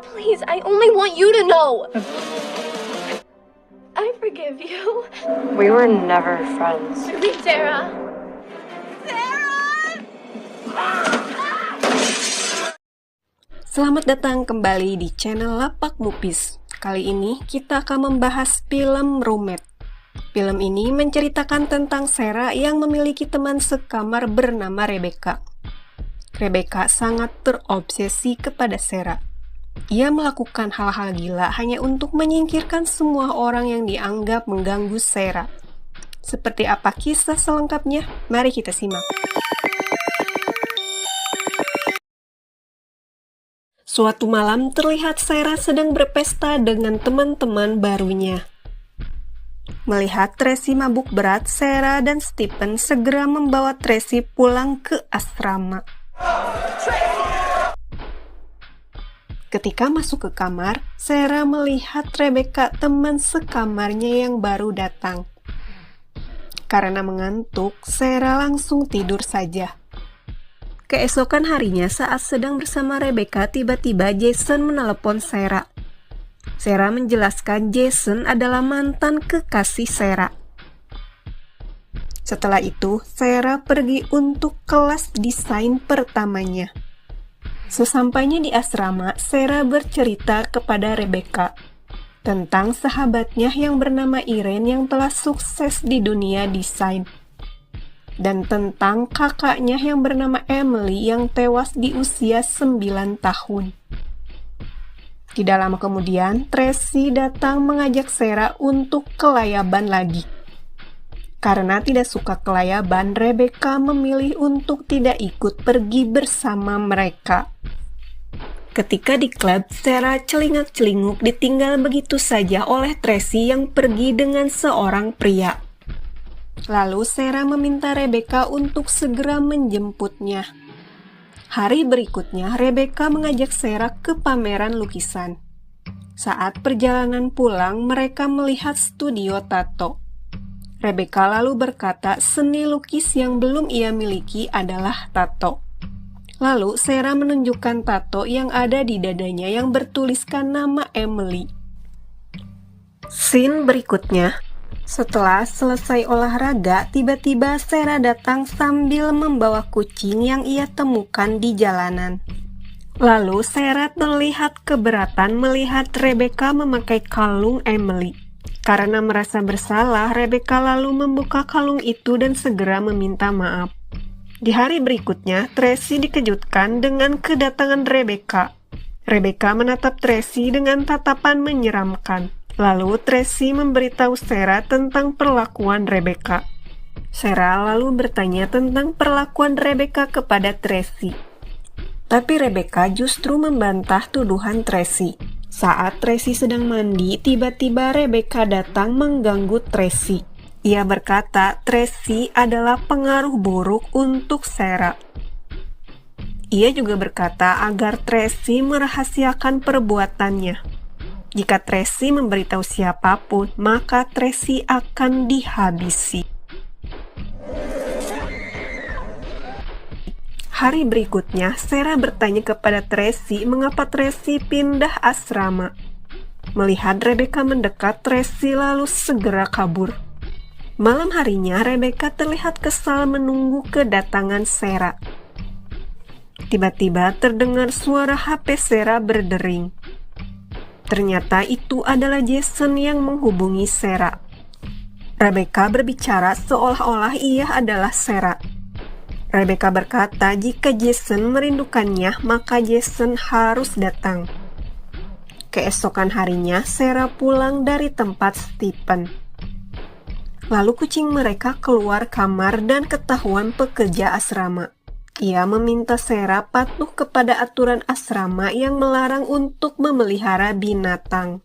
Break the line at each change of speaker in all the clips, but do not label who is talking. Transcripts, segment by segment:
Please, I only want you to know. I forgive you.
We were never friends.
Really, Sarah? Sarah!
Selamat datang kembali di channel Lapak Mupis. Kali ini kita akan membahas film Roommate. Film ini menceritakan tentang Sarah yang memiliki teman sekamar bernama Rebecca. Rebecca sangat terobsesi kepada Sarah. Ia melakukan hal-hal gila hanya untuk menyingkirkan semua orang yang dianggap mengganggu Sarah. Seperti apa kisah selengkapnya? Mari kita simak. Suatu malam terlihat Sarah sedang berpesta dengan teman-teman barunya. Melihat Tracy mabuk berat, Sarah dan Stephen segera membawa Tracy pulang ke asrama. Ketika masuk ke kamar, Sarah melihat Rebecca, teman sekamarnya yang baru datang. Karena mengantuk, Sarah langsung tidur saja. Keesokan harinya saat sedang bersama Rebecca, tiba-tiba Jason menelepon Sarah. Sarah menjelaskan Jason adalah mantan kekasih Sarah. Setelah itu, Sarah pergi untuk kelas desain pertamanya. Sesampainya di asrama, Sarah bercerita kepada Rebecca tentang sahabatnya yang bernama Irene yang telah sukses di dunia desain, dan tentang kakaknya yang bernama Emily yang tewas di usia 9 tahun. Tidak lama kemudian, Tracy datang mengajak Sarah untuk kelayaban lagi. Karena tidak suka kelayaban, Rebecca memilih untuk tidak ikut pergi bersama mereka. Ketika di klub, Sarah celingak-celinguk ditinggal begitu saja oleh Tracy yang pergi dengan seorang pria. Lalu Sarah meminta Rebecca untuk segera menjemputnya. Hari berikutnya, Rebecca mengajak Sarah ke pameran lukisan. Saat perjalanan pulang, mereka melihat studio tato. Rebecca lalu berkata seni lukis yang belum ia miliki adalah tato. Lalu Sarah menunjukkan tato yang ada di dadanya yang bertuliskan nama Emily. Scene berikutnya, setelah selesai olahraga, tiba-tiba Sarah datang sambil membawa kucing yang ia temukan di jalanan. Lalu Sarah terlihat keberatan melihat Rebecca memakai kalung Emily. Karena merasa bersalah, Rebecca lalu membuka kalung itu dan segera meminta maaf. Di hari berikutnya, Tracy dikejutkan dengan kedatangan Rebecca. Rebecca menatap Tracy dengan tatapan menyeramkan. Lalu Tracy memberitahu Sarah tentang perlakuan Rebecca. Sarah lalu bertanya tentang perlakuan Rebecca kepada Tracy. Tapi Rebecca justru membantah tuduhan Tracy. Saat Tracy sedang mandi, tiba-tiba Rebecca datang mengganggu Tracy. Ia berkata Tracy adalah pengaruh buruk untuk Sarah. Ia juga berkata agar Tracy merahasiakan perbuatannya. Jika Tracy memberitahu siapapun, maka Tracy akan dihabisi. Hari berikutnya, Sarah bertanya kepada Tracy mengapa Tracy pindah asrama. Melihat Rebecca mendekat, Tracy lalu segera kabur. Malam harinya, Rebecca terlihat kesal menunggu kedatangan Sarah. Tiba-tiba terdengar suara HP Sarah berdering. Ternyata itu adalah Jason yang menghubungi Sarah. Rebecca berbicara seolah-olah ia adalah Sarah. Rebecca berkata jika Jason merindukannya, maka Jason harus datang. Keesokan harinya, Sarah pulang dari tempat Stephen. Lalu kucing mereka keluar kamar dan ketahuan pekerja asrama. Ia meminta Sarah patuh kepada aturan asrama yang melarang untuk memelihara binatang.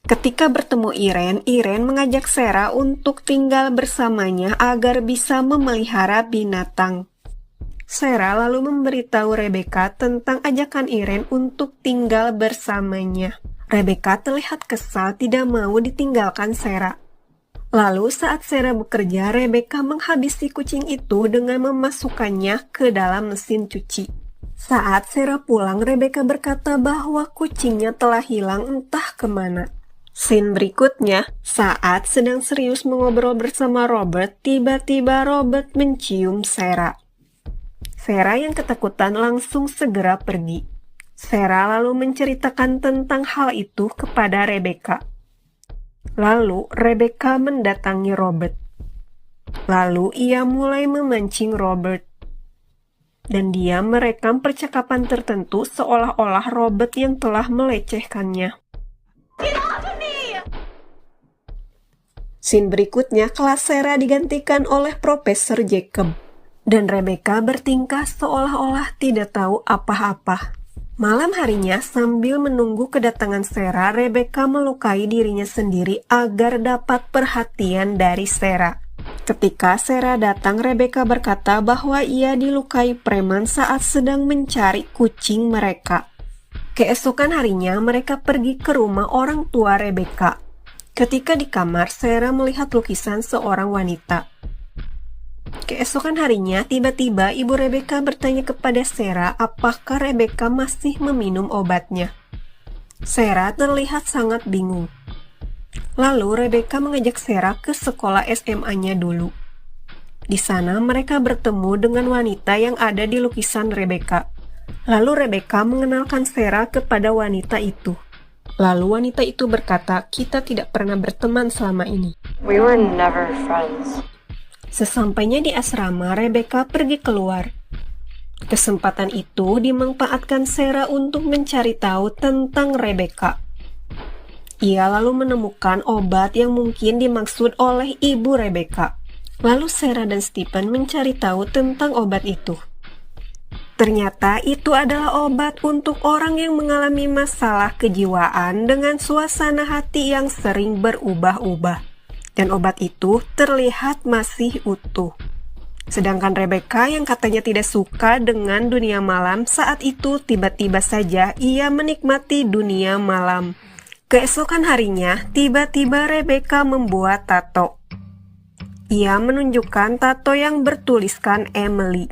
Ketika bertemu Irene mengajak Sarah untuk tinggal bersamanya agar bisa memelihara binatang. Sarah lalu memberitahu Rebecca tentang ajakan Irene untuk tinggal bersamanya. Rebecca terlihat kesal tidak mau ditinggalkan Sarah. Lalu saat Sarah bekerja, Rebecca menghabisi kucing itu dengan memasukkannya ke dalam mesin cuci. Saat Sarah pulang, Rebecca berkata bahwa kucingnya telah hilang entah kemana. Scene berikutnya, saat sedang serius mengobrol bersama Robert, tiba-tiba Robert mencium Sarah. Sarah yang ketakutan langsung segera pergi. Sarah lalu menceritakan tentang hal itu kepada Rebecca. Lalu Rebecca mendatangi Robert. Lalu ia mulai memancing Robert. Dan dia merekam percakapan tertentu seolah-olah Robert yang telah melecehkannya. Scene berikutnya, kelas Sarah digantikan oleh Profesor Jacob. Dan Rebecca bertingkah seolah-olah tidak tahu apa-apa. Malam harinya, sambil menunggu kedatangan Sarah, Rebecca melukai dirinya sendiri agar dapat perhatian dari Sarah. Ketika Sarah datang, Rebecca berkata bahwa ia dilukai preman saat sedang mencari kucing mereka. Keesokan harinya, mereka pergi ke rumah orang tua Rebecca. Ketika di kamar, Sarah melihat lukisan seorang wanita. Keesokan harinya, tiba-tiba ibu Rebecca bertanya kepada Sarah apakah Rebecca masih meminum obatnya. Sarah terlihat sangat bingung. Lalu Rebecca mengajak Sarah ke sekolah SMA-nya dulu. Di sana mereka bertemu dengan wanita yang ada di lukisan Rebecca. Lalu Rebecca mengenalkan Sarah kepada wanita itu. Lalu wanita itu berkata, "Kita tidak pernah berteman selama ini."
We were never friends.
Sesampainya di asrama, Rebecca pergi keluar. Kesempatan itu dimanfaatkan Sarah untuk mencari tahu tentang Rebecca. Ia lalu menemukan obat yang mungkin dimaksud oleh ibu Rebecca. Lalu Sarah dan Stephen mencari tahu tentang obat itu. Ternyata itu adalah obat untuk orang yang mengalami masalah kejiwaan dengan suasana hati yang sering berubah-ubah. Dan obat itu terlihat masih utuh. Sedangkan Rebecca yang katanya tidak suka dengan dunia malam, saat itu tiba-tiba saja ia menikmati dunia malam. Keesokan harinya, tiba-tiba Rebecca membuat tato. Ia menunjukkan tato yang bertuliskan Emily.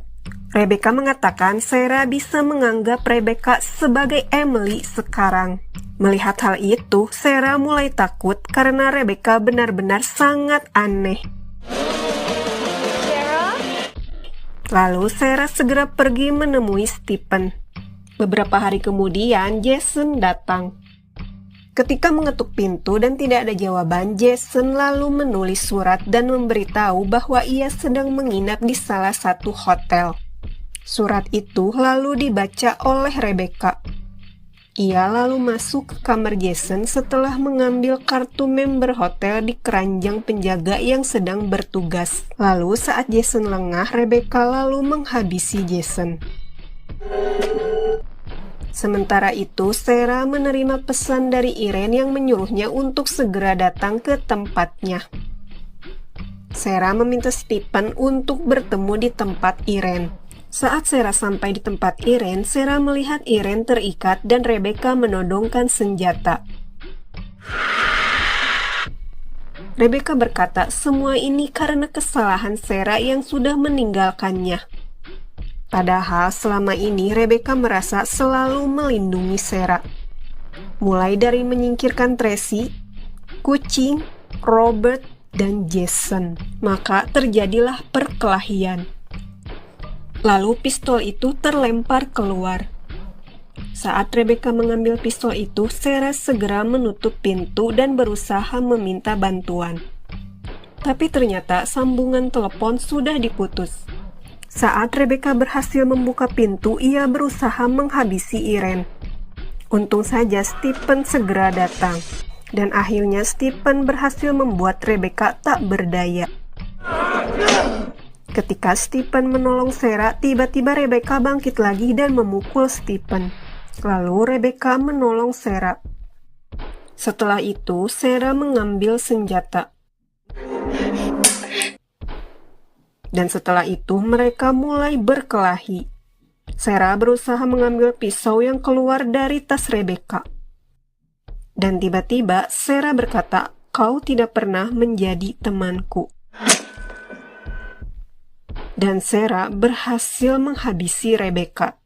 Rebecca mengatakan Sarah bisa menganggap Rebecca sebagai Emily sekarang. Melihat hal itu, Sarah mulai takut karena Rebecca benar-benar sangat aneh.
Sarah?
Lalu Sarah segera pergi menemui Stephen. Beberapa hari kemudian, Jason datang. Ketika mengetuk pintu dan tidak ada jawaban, Jason lalu menulis surat dan memberitahu bahwa ia sedang menginap di salah satu hotel. Surat itu lalu dibaca oleh Rebecca. Ia lalu masuk ke kamar Jason setelah mengambil kartu member hotel di keranjang penjaga yang sedang bertugas. Lalu saat Jason lengah, Rebecca lalu menghabisi Jason. Sementara itu, Sarah menerima pesan dari Irene yang menyuruhnya untuk segera datang ke tempatnya. Sarah meminta Stephen untuk bertemu di tempat Irene. Saat Sarah sampai di tempat Irene, Sarah melihat Irene terikat dan Rebecca menodongkan senjata. Rebecca berkata semua ini karena kesalahan Sarah yang sudah meninggalkannya. Padahal selama ini Rebecca merasa selalu melindungi Sarah. Mulai dari menyingkirkan Tracy, kucing, Robert, dan Jason. Maka terjadilah perkelahian. Lalu pistol itu terlempar keluar. Saat Rebecca mengambil pistol itu, Sarah segera menutup pintu dan berusaha meminta bantuan. Tapi ternyata sambungan telepon sudah diputus. Saat Rebecca berhasil membuka pintu, ia berusaha menghabisi Irene. Untung saja Stephen segera datang. Dan akhirnya Stephen berhasil membuat Rebecca tak berdaya. Ketika Stephen menolong Sarah, tiba-tiba Rebecca bangkit lagi dan memukul Stephen. Lalu Rebecca menolong Sarah. Setelah itu, Sarah mengambil senjata. Dan setelah itu, mereka mulai berkelahi. Sarah berusaha mengambil pisau yang keluar dari tas Rebecca. Dan tiba-tiba, Sarah berkata, "Kau tidak pernah menjadi temanku." Dan Sarah berhasil menghabisi Rebecca.